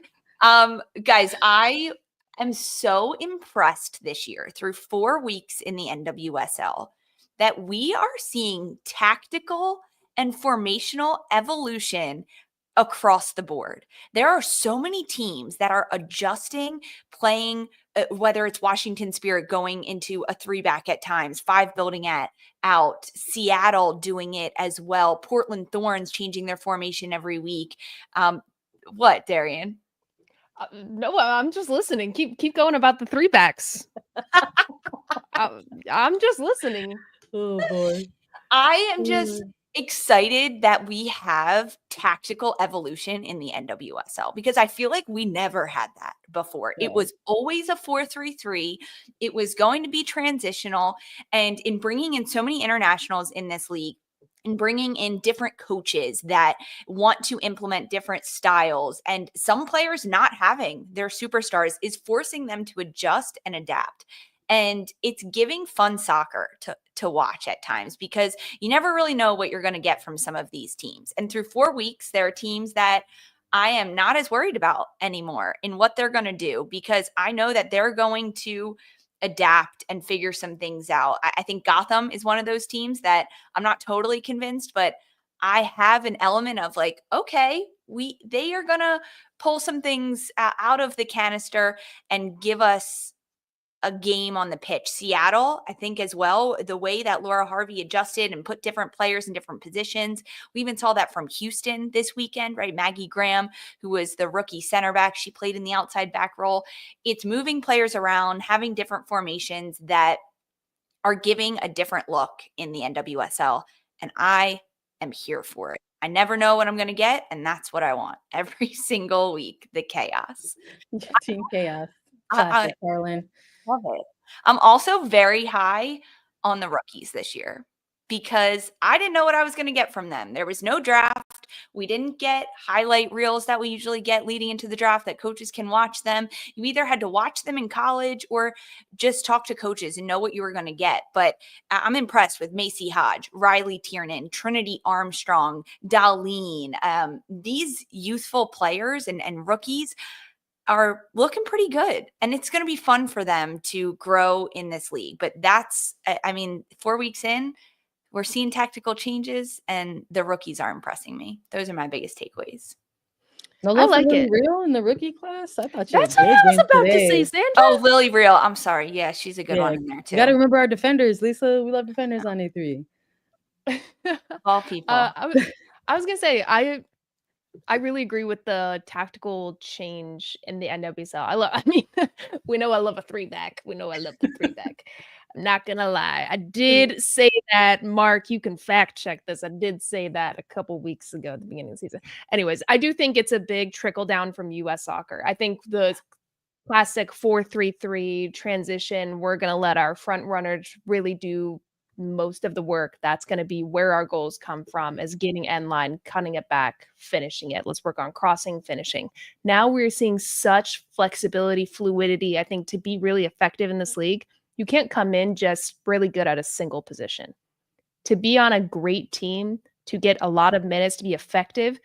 Guys, I am so impressed this year through 4 weeks in the NWSL that we are seeing tactical and formational evolution across the board. There are so many teams that are adjusting, playing, whether it's Washington Spirit going into a 3-back at times, 5 building out, Seattle doing it as well, Portland Thorns changing their formation every week. What, Darian? No, I'm just listening. Keep going about the 3-backs. I'm just listening. Oh boy. I am just excited that we have tactical evolution in the NWSL because I feel like we never had that before. Yeah. It was always a 4-3-3. It was going to be transitional. And in bringing in so many internationals in this league and bringing in different coaches that want to implement different styles and some players not having their superstars is forcing them to adjust and adapt. And it's giving fun soccer to watch at times because you never really know what you're going to get from some of these teams. And through 4 weeks, there are teams that I am not as worried about anymore in what they're going to do because I know that they're going to adapt and figure some things out. I think Gotham is one of those teams that I'm not totally convinced, but I have an element of like, okay, they are going to pull some things out of the canister and give us a game on the pitch. Seattle, I think as well, the way that Laura Harvey adjusted and put different players in different positions. We even saw that from Houston this weekend, right? Maggie Graham, who was the rookie center back, she played in the outside back role. It's moving players around, having different formations that are giving a different look in the NWSL. And I am here for it. I never know what I'm going to get. And that's what I want every single week, the chaos. Team chaos. Classic, Carlin. Love it. I'm also very high on the rookies this year because I didn't know what I was going to get from them. There was no draft. We didn't get highlight reels that we usually get leading into the draft that coaches can watch them. You either had to watch them in college or just talk to coaches and know what you were going to get. But I'm impressed with Macy Hodge, Riley Tiernan, Trinity Armstrong, Darlene, these youthful players and rookies. are looking pretty good, and it's going to be fun for them to grow in this league. But that's, I mean, 4 weeks in, we're seeing tactical changes, and the rookies are impressing me. Those are my biggest takeaways. No I love like for Lily it. Real in the rookie class. I thought you That's what I was about to say, Sandra. Oh, Lily Real. I'm sorry. Yeah, she's a good one in there too. You got to remember our defenders, Lisa. We love defenders on A3. All people. I was gonna say I really agree with the tactical change in the NWSL. I mean, we know I love a 3-back. We know I love the 3-back. I'm not gonna lie. I did say that, Mark. You can fact check this. I did say that a couple weeks ago at the beginning of the season. Anyways, I do think it's a big trickle down from US soccer. I think the classic 4-3-3 transition, we're gonna let our front runners really do most of the work. That's going to be where our goals come from, is getting end line, cutting it back, finishing it. Let's work on crossing, finishing. Now we're seeing such flexibility, fluidity. I think to be really effective in this league, you can't come in just really good at a single position. To be on a great team, to get a lot of minutes, to be effective,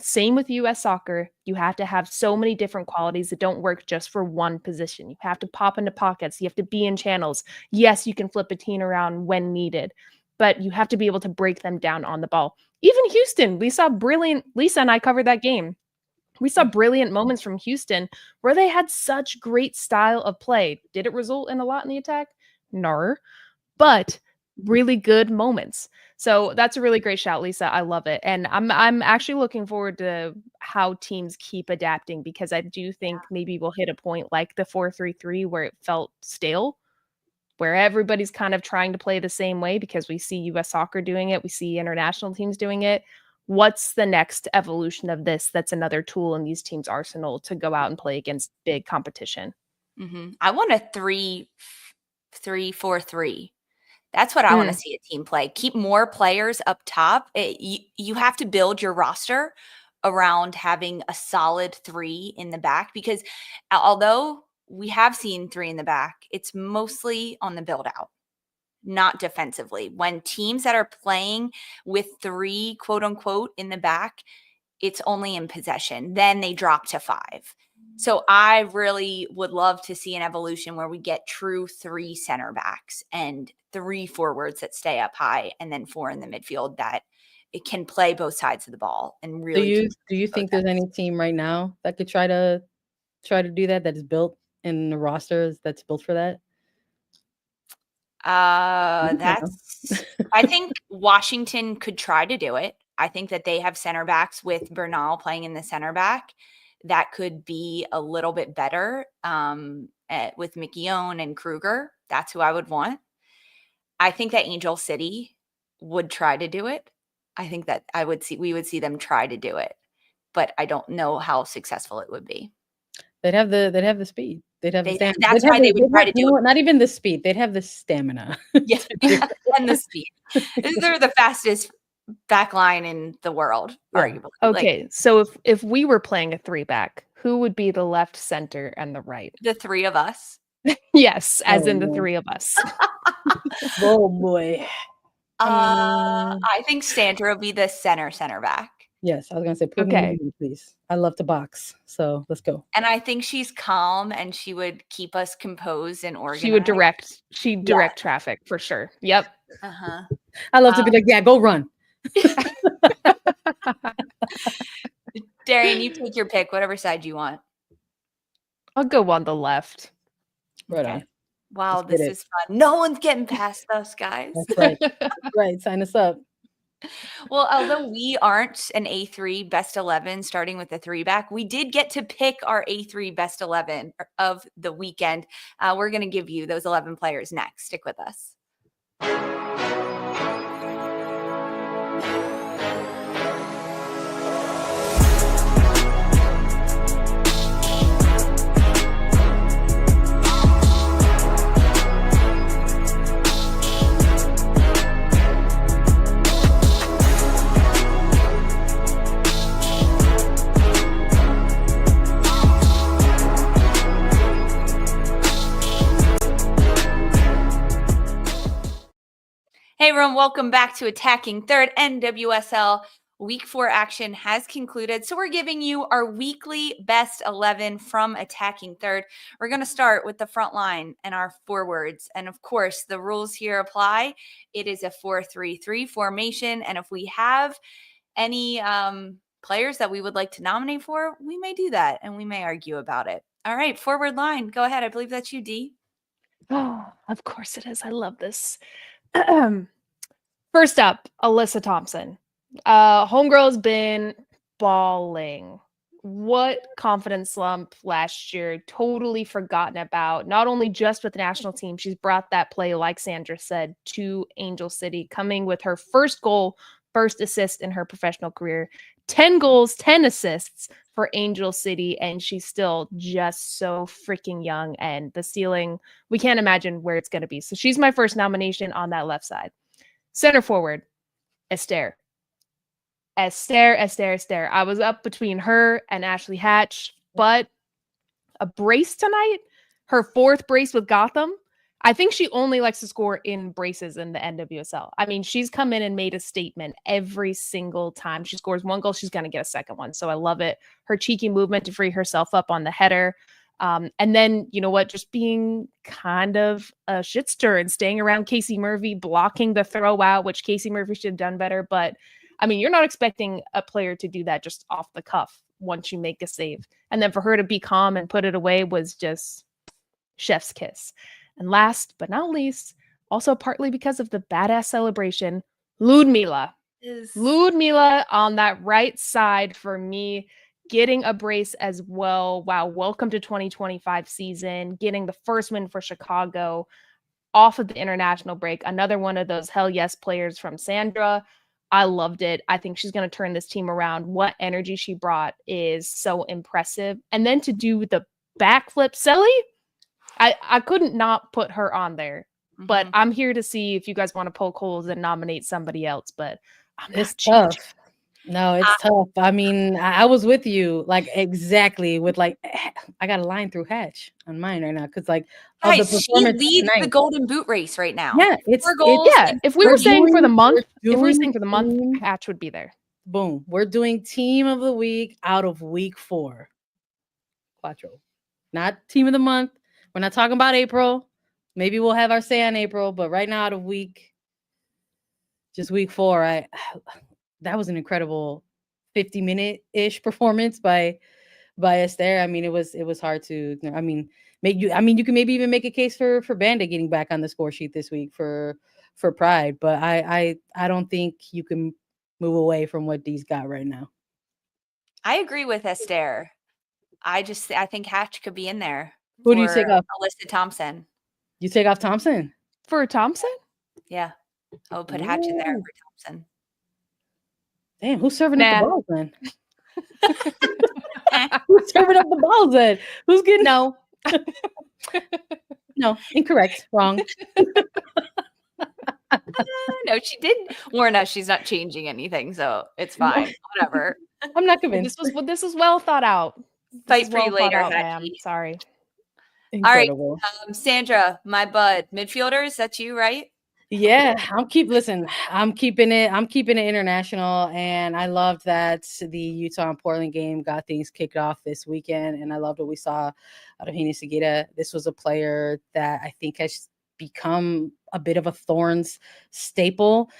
same with US soccer, you have to have so many different qualities that don't work just for one position. You have to pop into pockets. You have to be in channels. Yes, you can flip a team around when needed, but you have to be able to break them down on the ball. Even Houston, we saw brilliant, Lisa and I covered that game. We saw brilliant moments from Houston where they had such great style of play. Did it result in a lot in the attack? No, but really good moments. So that's a really great shout, Lisa. I love it. And I'm actually looking forward to how teams keep adapting, because I do think maybe we'll hit a point like the 4-3-3 where it felt stale, where everybody's kind of trying to play the same way because we see US soccer doing it. We see international teams doing it. What's the next evolution of this that's another tool in these teams' arsenal to go out and play against big competition? Mm-hmm. I want a 3-4-3. That's what I want to see a team play. Keep more players up top. You have to build your roster around having a solid 3 in the back, because although we have seen 3 in the back, it's mostly on the build out, not defensively. When teams that are playing with 3, quote unquote, in the back, it's only in possession. Then they drop to 5. So I really would love to see an evolution where we get true 3 center backs and 3 forwards that stay up high, and then 4 in the midfield that it can play both sides of the ball. And really, do you think there's any team right now that could try to do that is built in the rosters that's built for that? That's I think Washington could try to do it. I think that they have center backs with Bernal playing in the center back. That could be a little bit better with McKeown and Kruger. That's who I would want. I think that Angel City would try to do it. I think that we would see them try to do it, but I don't know how successful it would be. They'd have the speed. They'd have the stamina. That's why they would try to do it. Not even the speed. They'd have the stamina. Yeah, and the speed. They're the fastest back line in the world, arguably. Okay, so if we were playing a 3-back, who would be the left, center, and the right? The 3 of us. Yes, as in the 3 of us. Oh boy. I think Sandra will be the center back. Yes, I was gonna say, put me in, please. I love to box, so let's go. And I think she's calm, and she would keep us composed and organized. She would direct traffic for sure. Yep. I love to be like, yeah, go run. Darian, you take your pick, whatever side you want. I'll go on the left. Right on. Wow, this is fun. No one's getting past us, guys. That's right. Right, sign us up. Well, although we aren't an A3 best 11 starting with the 3-back, we did get to pick our A3 best 11 of the weekend. We're going to give you those 11 players next. Stick with us. Hey everyone, welcome back to Attacking Third NWSL. Week 4 action has concluded. So we're giving you our weekly best 11 from attacking third. We're going to start with the front line and our forwards. And of course, the rules here apply. It is a 4-3-3 formation. And if we have any players that we would like to nominate for, we may do that and we may argue about it. All right, forward line. Go ahead. I believe that's you, Dee. Oh, of course it is. I love this. First up, Alyssa Thompson. Homegirl's been balling. What confidence slump last year, totally forgotten about. Not only just with the national team, she's brought that play, like Sandra said, to Angel City, coming with her first goal, first assist in her professional career. 10 goals, 10 assists for Angel City, and she's still just so freaking young, and the ceiling, we can't imagine where it's going to be. So she's my first nomination on that left side. Center forward, Esther. I was up between her and Ashley Hatch, but a brace tonight, her 4th brace with Gotham. I think she only likes to score in braces in the NWSL. I mean, she's come in and made a statement every single time. She scores 1 goal, she's going to get a second one. So I love it. Her cheeky movement to free herself up on the header. And then, you know what, just being kind of a shit stir and staying around Casey Murphy, blocking the throw out, which Casey Murphy should have done better. But I mean, you're not expecting a player to do that just off the cuff once you make a save. And then for her to be calm and put it away was just chef's kiss. And last but not least, also partly because of the badass celebration, Ludmila. Ludmila on that right side for me, getting a brace as well. Wow, welcome to 2025 season, getting the first win for Chicago off of the international break. Another one of those hell yes players from Sandra. I loved it. I think she's going to turn this team around. What energy she brought is so impressive. And then to do the backflip, Selly, I couldn't not put her on there. But I'm here to see if you guys want to poke holes and nominate somebody else. But it's tough. No, it's tough. I mean, I was with you, like exactly with like I got a line through Hatch on mine right now because like guys, she leads the Golden Boot race right now. Yeah, it's if we were saying for the month, Hatch would be there. Boom, we're doing team of the week out of week 4. Quattro, not team of the month. We're not talking about April. Maybe we'll have our say on April, but right now out of week 4, that was an incredible 50-minute-ish performance by Esther. I mean, it was hard to. I mean, you can maybe even make a case for Bandit getting back on the score sheet this week for Pride, but I don't think you can move away from what Dee's got right now. I agree with Esther. I think Hatch could be in there. Who do you take off? Alyssa Thompson. You take off Thompson? For Thompson? Yeah. I would put Hatch in there for Thompson. Damn, who's serving up the balls then? Who's serving up the balls then? Who's getting no? No, incorrect. Wrong. No, she didn't warn us she's not changing anything, so it's fine. Whatever. I'm not convinced. This was well thought out. Fight for you later, ma'am. Sorry. Incredible. All right, Sandra, my bud, midfielders. That's you, right? Yeah, I'm keeping it international, and I loved that the Utah and Portland game got things kicked off this weekend, and I loved what we saw out of Hina Sagita. This was a player that I think has become a bit of a Thorns staple.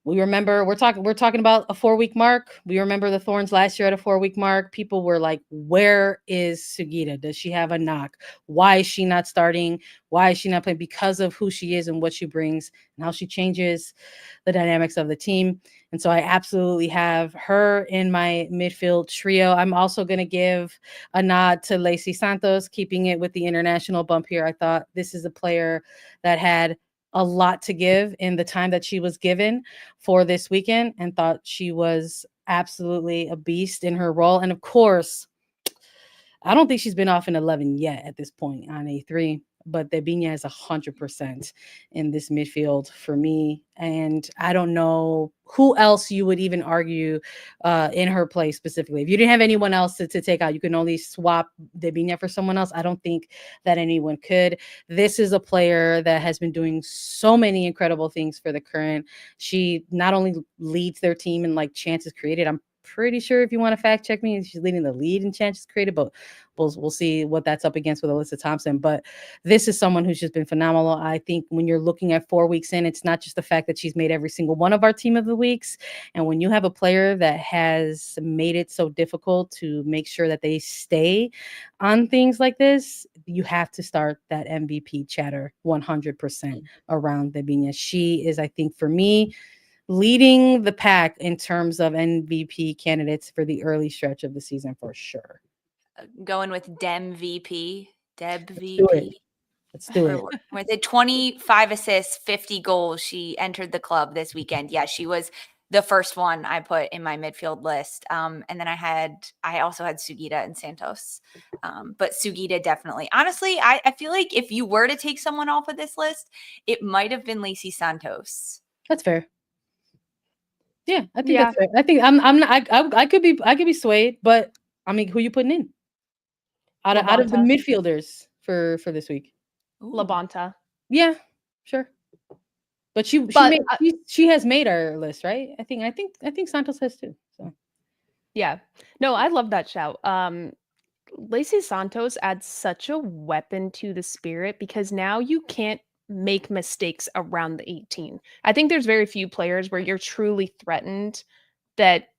We remember we're talking about a 4-week mark. We remember the Thorns last year at a 4-week mark. People were like, where is Sugita? Does she have a knock? Why is she not starting? Why is she not playing? Because of who she is and what she brings and how she changes the dynamics of the team. And so I absolutely have her in my midfield trio. I'm also going to give a nod to Lacey Santos, keeping it with the international bump here. I thought this is a player that had a lot to give in the time that she was given for this weekend, and thought she was absolutely a beast in her role. And of course, I don't think she's been off in 11 yet at this point on A3. but Debinha is 100% in this midfield for me. And I don't know who else you would even argue in her place specifically. If you didn't have anyone else to take out, you can only swap Debinha for someone else. I don't think that anyone could. This is a player that has been doing so many incredible things for the Current. She not only leads their team in like chances created, I'm pretty sure if you want to fact check me, she's leading the lead in chances created, but we'll see what that's up against with Alyssa Thompson. But this is someone who's just been phenomenal. I think when you're looking at 4 weeks in, it's not just the fact that she's made every single one of our team of the weeks. And when you have a player that has made it so difficult to make sure that they stay on things like this, you have to start that MVP chatter 100% around Debinha. She is, I think, for me, leading the pack in terms of MVP candidates for the early stretch of the season for sure. Going with Deb VP. Let's do it. With the 25 assists, 50 goals, she entered the club this weekend. Yeah, she was the first one I put in my midfield list. And then I also had Sugita and Santos. But Sugita definitely. Honestly, I feel like if you were to take someone off of this list, it might have been Lacey Santos. That's fair. Yeah, I think that's fair. I think I'm not. I could be swayed, but I mean, who you putting in out of the midfielders for this week? Labonta. Yeah, sure. But she has made our list, right? I think Santos has too. So yeah, no, I love that shout. Lacey Santos adds such a weapon to the Spirit because now you can't make mistakes around the 18. I think there's very few players where you're truly threatened that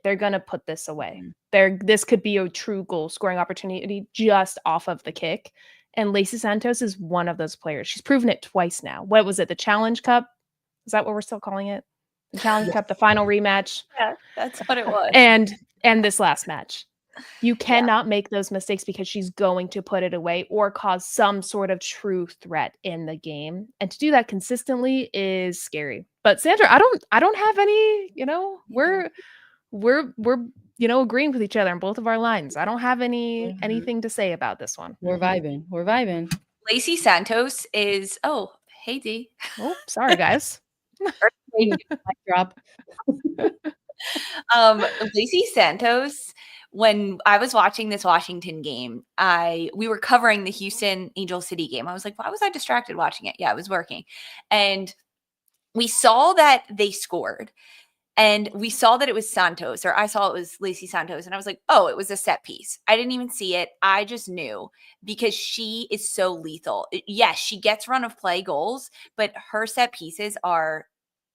they're gonna put this away. This could be a true goal scoring opportunity just off of the kick. And Lacey Santos is one of those players. She's proven it twice now. What was it? The Challenge Cup? Is that what we're still calling it? The Challenge Cup, the final rematch. Yeah, that's what it was. And this last match. You cannot make those mistakes because she's going to put it away or cause some sort of true threat in the game. And to do that consistently is scary. But Sandra, I don't have any, we're agreeing with each other on both of our lines. I don't have anything to say about this one. We're vibing. Lacey Santos is hey D. Oh, sorry guys. Drop. Lacey Santos, when I was watching this Washington game, we were covering the Houston Angel City game. I was like, why was I distracted watching it? Yeah, I was working. And we saw that they scored. And we saw that it was Santos, or I saw it was Lacey Santos. And I was like, oh, it was a set piece. I didn't even see it. I just knew because she is so lethal. Yes, she gets run of play goals, but her set pieces are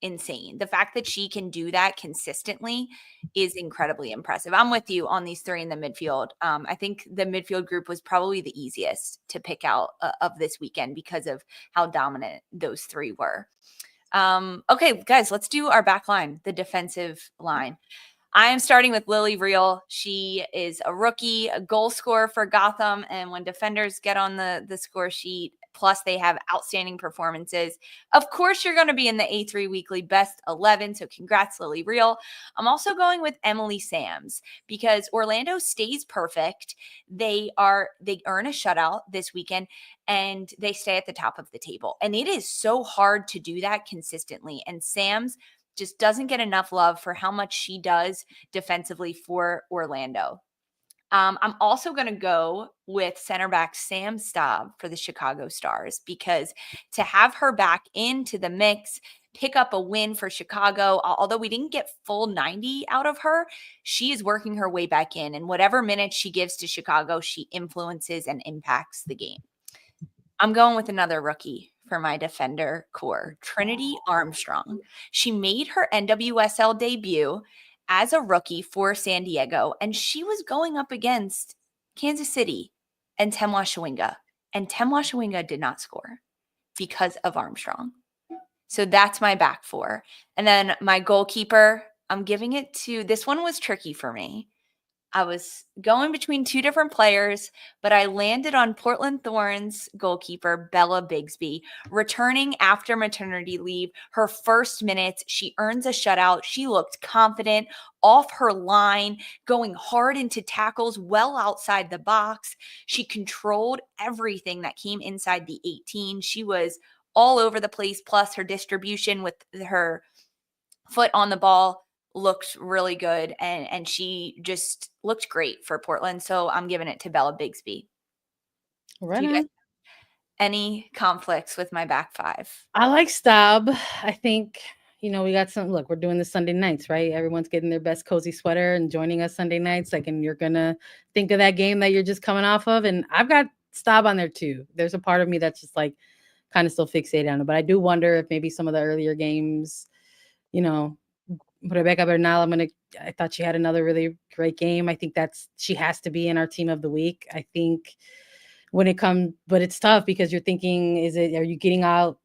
insane. The fact that she can do that consistently is incredibly impressive. I'm with you on these three in the midfield. I think the midfield group was probably the easiest to pick out of this weekend because of how dominant those three were. Okay, guys, let's do our back line, the defensive line. I am starting with Lily Real. She is a rookie, a goal scorer for Gotham. And when defenders get on the score sheet, plus they have outstanding performances, of course, you're going to be in the A3 Weekly Best 11. So congrats, Lily Real. I'm also going with Emily Sams because Orlando stays perfect. They earn a shutout this weekend and they stay at the top of the table. And it is so hard to do that consistently. And Sams just doesn't get enough love for how much she does defensively for Orlando. I'm also going to go with center back Sam Staub for the Chicago Stars because to have her back into the mix, pick up a win for Chicago, although we didn't get full 90 out of her, she is working her way back in. And whatever minutes she gives to Chicago, she influences and impacts the game. I'm going with another rookie for my defender core, Trinity Armstrong. She made her NWSL debut as a rookie for San Diego, and she was going up against Kansas City and Temwa Shawinga, and Temwa Shawinga did not score because of Armstrong. So that's my back four. And then my goalkeeper, I'm giving it to, this one was tricky for me. I was going between two different players, but I landed on Portland Thorns goalkeeper Bella Bigsby, returning after maternity leave. Her first minutes, she earns a shutout. She looked confident, off her line, going hard into tackles well outside the box. She controlled everything that came inside the 18. She was all over the place, plus her distribution with her foot on the ball looked really good, and she just looked great for Portland. So I'm giving it to Bella Bigsby. Right Do you guys on. have any conflicts with my back five? I like Staub. I think, we got some. Look, we're doing this Sunday nights, right? Everyone's getting their best cozy sweater and joining us Sunday nights. Like, and you're gonna think of that game that you're just coming off of. And I've got Staub on there too. There's a part of me that's just like kind of still fixated on it. But I do wonder if maybe some of the earlier games, Rebecca Bernal, I thought she had another really great game. I think she has to be in our team of the week. I think but it's tough because you're thinking, are you getting out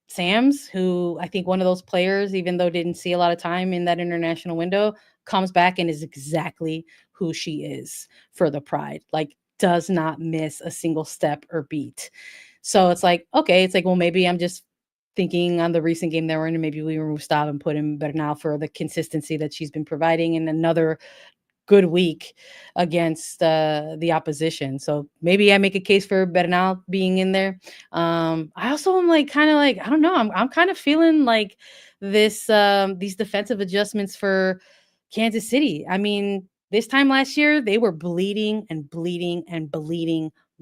Sam's, who I think one of those players, even though didn't see a lot of time in that international window, comes back and is exactly who she is for the Pride. Like, does not miss a single step or beat. So it's like, okay, it's like, well, maybe I'm just thinking on the recent game that we're in, maybe we remove Stav and put in Bernal for the consistency that she's been providing in another good week against the opposition. So maybe I make a case for Bernal being in there. I also am kind of I don't know. I'm kind of feeling like these defensive adjustments for Kansas City. I mean, this time last year, they were bleeding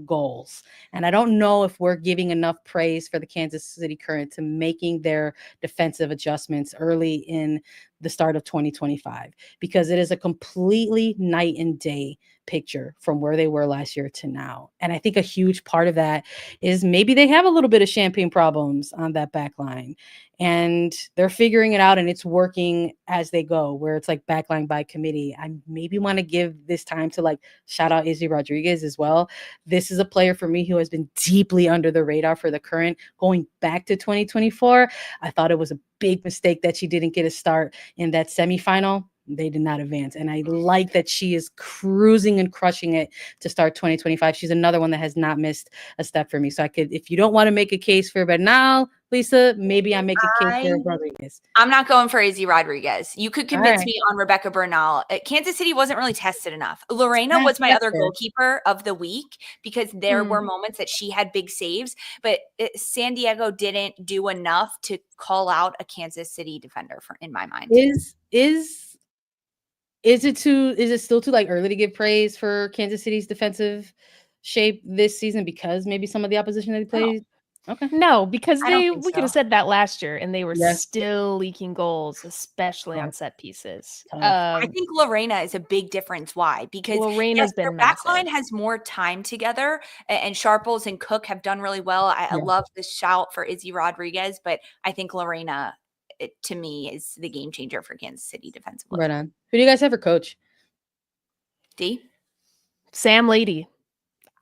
goals. And I don't know if we're giving enough praise for the Kansas City Current to making their defensive adjustments early in the start of 2025, because it is a completely night and day picture from where they were last year to now. And I think a huge part of that is maybe they have a little bit of champagne problems on that back line, and they're figuring it out, and it's working as they go, where it's like backline by committee. I maybe want to give this time to shout out Izzy Rodriguez as well. This is a player for me who has been deeply under the radar for the Current going back to 2024. I thought it was a big mistake that she didn't get a start in that semifinal. They did not advance. And I like that she is cruising and crushing it to start 2025. She's another one that has not missed a step for me. So if you don't want to make a case for Bernal, Lisa, maybe I make a case for Rodriguez. I'm not going for Izzy Rodriguez. You could convince me on Rebecca Bernal. Kansas City wasn't really tested enough. Lorena was my other goalkeeper of the week because there were moments that she had big saves, but San Diego didn't do enough to call out a Kansas City defender in my mind. Is it still too early to give praise for Kansas City's defensive shape this season because maybe some of the opposition that they played? Okay. No, because we so. could have said that last year, and they were still leaking goals, especially on set pieces. I think Lorena is a big difference. Why? Because Lorena's been their backline has more time together, and Sharples and Cook have done really well. I love the shout for Izzy Rodriguez, but I think Lorena, to me, is the game changer for Kansas City defensively. Right on. Who do you guys have for coach? D? Sam Lady.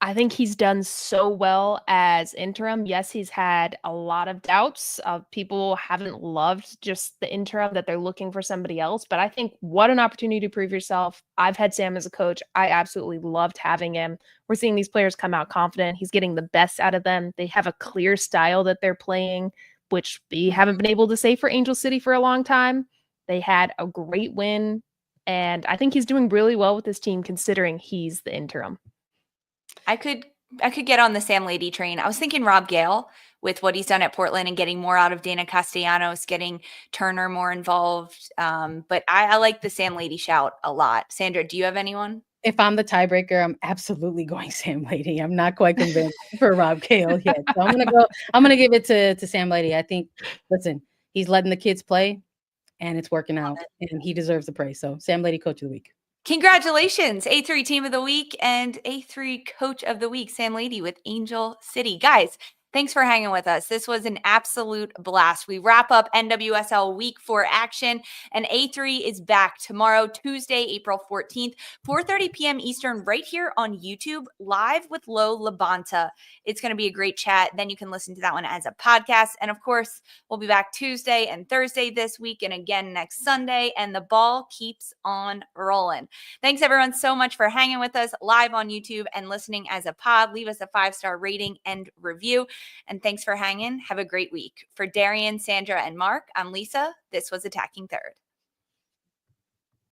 I think he's done so well as interim. Yes, he's had a lot of doubts. People haven't loved just the interim, that they're looking for somebody else. But I think what an opportunity to prove yourself. I've had Sam as a coach. I absolutely loved having him. We're seeing these players come out confident. He's getting the best out of them. They have a clear style that they're playing, which we haven't been able to say for Angel City for a long time. They had a great win. And I think he's doing really well with this team considering he's the interim. I could get on the Sam Lady train. I was thinking Rob Gale with what he's done at Portland and getting more out of Dana Castellanos, getting Turner more involved. But I like the Sam Lady shout a lot. Sandra, do you have anyone? If I'm the tiebreaker, I'm absolutely going Sam Lady. I'm not quite convinced for Rob Gale yet. So I'm gonna give it to Sam Lady. I think, listen, he's letting the kids play and it's working out, and he deserves the praise. So Sam Lady, coach of the week. Congratulations, A3 Team of the Week and A3 Coach of the Week, Sam Lady with Angel City. Guys, Thanks for hanging with us. This was an absolute blast. We wrap up NWSL Week 4 action, and A3 is back tomorrow, Tuesday, April 14th, 4:30 p.m. Eastern, right here on YouTube, live with Lo Labonta. It's going to be a great chat. Then you can listen to that one as a podcast. And of course, we'll be back Tuesday and Thursday this week, and again next Sunday, and the ball keeps on rolling. Thanks, everyone, so much for hanging with us live on YouTube and listening as a pod. Leave us a 5-star rating and review. And thanks for hanging. Have a great week. For Darian, Sandra, and Mark, I'm Lisa. This was Attacking Third.